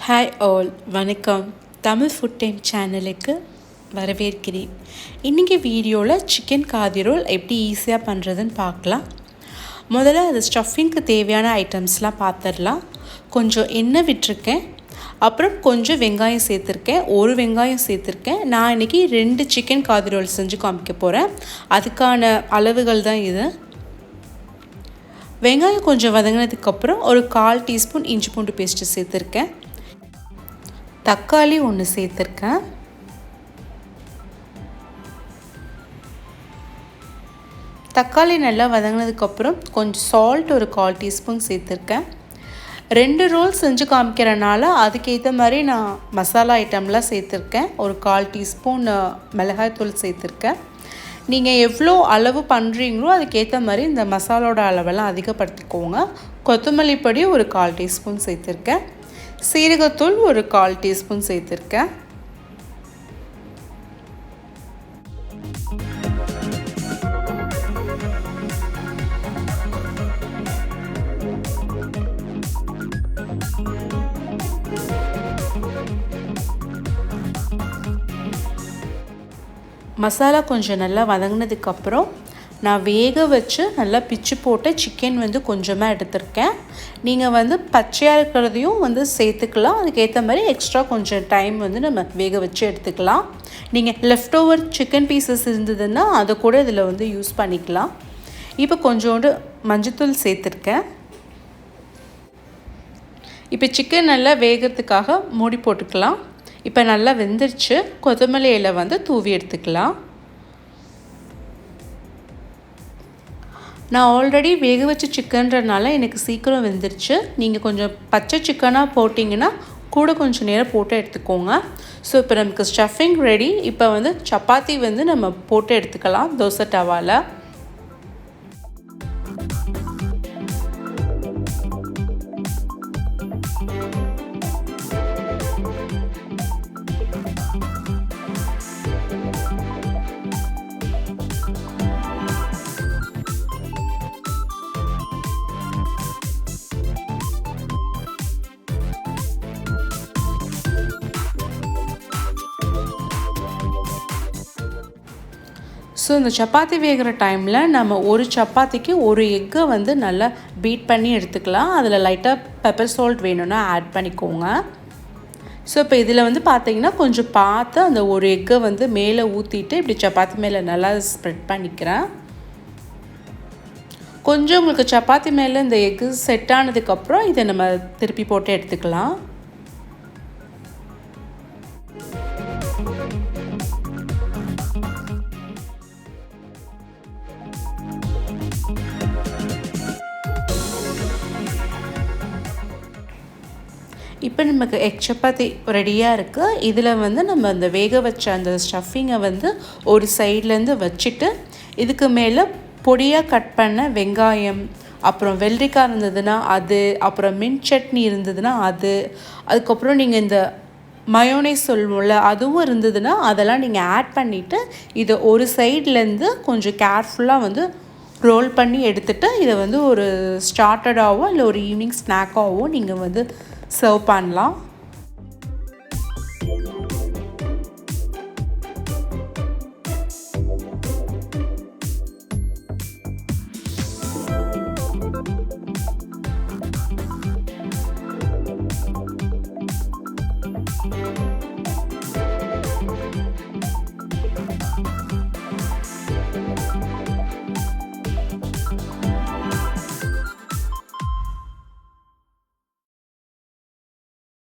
Hi all, வணக்கம். Tamil food time சேனலுக்கு வரவேற்கிறேன். இன்றைக்கி வீடியோவில் சிக்கன் காதி ரோல் எப்படி ஈஸியாக பண்ணுறதுன்னு பார்க்கலாம். முதல்ல அது ஸ்டஃபிங்க்கு தேவையான ஐட்டம்ஸ்லாம் பார்த்துடலாம். கொஞ்சம் எண்ணெய் விட்டுருக்கேன், அப்புறம் கொஞ்சம் வெங்காயம் சேர்த்துருக்கேன், ஒரு வெங்காயம் சேர்த்துருக்கேன். நான் இன்றைக்கி 2 சிக்கன் காதி ரோல் செஞ்சு காமிக்க போகிறேன். அதுக்கான அளவுகள் தான் இது. வெங்காயம் கொஞ்சம் வதங்கினதுக்கப்புறம் ஒரு 1/4 டீஸ்பூன் இஞ்சி பூண்டு பேஸ்ட்டு சேர்த்துருக்கேன். தக்காளி 1 சேர்த்துருக்கேன். தக்காளி நல்லா வதங்கினதுக்கப்புறம் கொஞ்சம் சால்ட் ஒரு 1/4 டீஸ்பூன் சேர்த்துருக்கேன். 2 ரோல் செஞ்சு காமிக்கிறனால அதுக்கேற்ற மாதிரி நான் மசாலா ஐட்டம்லாம் சேர்த்துருக்கேன். ஒரு 1/4 டீஸ்பூன் மிளகாய்த்தூள் சேர்த்துருக்கேன். நீங்கள் எவ்வளோ அளவு பண்ணுறீங்களோ அதுக்கேற்ற மாதிரி இந்த மசாலோட அளவெல்லாம் அதிகப்படுத்திக்கோங்க. கொத்தமல்லி பொடி ஒரு 1/4 டீஸ்பூன் சேர்த்துருக்கேன். சீரகத்தூள் ஒரு 1/4 டீஸ்பூன் சேர்த்துருக்கேன். மசாலா கொஞ்சம் நல்லா வதங்கினதுக்கப்புறம் நான் வேக வச்சு நல்லா பிச்சு போட்டு சிக்கன் கொஞ்சமாக எடுத்திருக்கேன். நீங்கள் பச்சையாக இருக்கிறதையும் சேர்த்துக்கலாம். அதுக்கேற்ற மாதிரி எக்ஸ்ட்ரா கொஞ்சம் டைம் நம்ம வேக வச்சு எடுத்துக்கலாம். நீங்கள் லெஃப்ட் ஓவர் சிக்கன் பீசஸ் இருந்ததுன்னா அதை கூட இதில் யூஸ் பண்ணிக்கலாம். இப்போ கொஞ்சோண்டு மஞ்சத்தூள் சேர்த்துருக்கேன். இப்போ சிக்கன் நல்லா வேகிறதுக்காக மூடி போட்டுக்கலாம். இப்போ நல்லா வெந்துருச்சு. கொத்தமல்லி இலை தூவி எடுத்துக்கலாம். நான் ஆல்ரெடி வேக வச்ச சிக்கன்றனால எனக்கு சீக்கிரம் வெந்துருச்சு. நீங்கள் கொஞ்சம் பச்சை சிக்கனாக போட்டிங்கன்னா கூட கொஞ்சம் நேரம் போட்டு எடுத்துக்கோங்க. ஸோ இப்போ நமக்கு ஸ்டஃபிங் ரெடி. இப்போ சப்பாத்தி நம்ம போட்டு எடுத்துக்கலாம் தோசை டவாவில். ஸோ இந்த சப்பாத்தி வேகிற டைமில் நம்ம ஒரு சப்பாத்திக்கு ஒரு எக்கை நல்லா பீட் பண்ணி எடுத்துக்கலாம். அதில் லைட்டாக பெப்பர் சால்ட் வேணும்னா ஆட் பண்ணிக்கோங்க. ஸோ இப்போ இதில் பார்த்தீங்கன்னா கொஞ்சம் பார்த்து அந்த ஒரு எக்கை மேலே ஊற்றிட்டு இப்படி சப்பாத்தி மேலே நல்லா ஸ்ப்ரெட் பண்ணிக்கிறேன். கொஞ்சம் உங்களுக்கு சப்பாத்தி மேலே இந்த எக்கு செட் ஆனதுக்கப்புறம் இதை நம்ம திருப்பி போட்டு எடுத்துக்கலாம். இப்போ நமக்கு எக் சப்பாத்தி ரெடியாக இருக்குது. இதில் நம்ம அந்த வேக வச்ச அந்த ஸ்டஃபிங்கை ஒரு சைட்லேருந்து வச்சுட்டு இதுக்கு மேலே பொடியாக கட் பண்ண வெங்காயம், அப்புறம் வெள்ளரிக்காய் இருந்ததுன்னா அது, அப்புறம் மின்ட் சட்னி இருந்ததுன்னா அது, அதுக்கப்புறம் நீங்கள் இந்த mayonnaise சொல்லுவோம்ல அதுவும் இருந்ததுன்னா அதெல்லாம் நீங்கள் ஆட் பண்ணிவிட்டு இதை ஒரு சைட்லேருந்து கொஞ்சம் கேர்ஃபுல்லாக ரோல் பண்ணி எடுத்துகிட்டு இதை ஒரு ஸ்டார்டடாகவோ இல்லை ஒரு ஈவினிங் ஸ்நாக்காகவோ நீங்கள் சர்வ் பண்ணலாம்.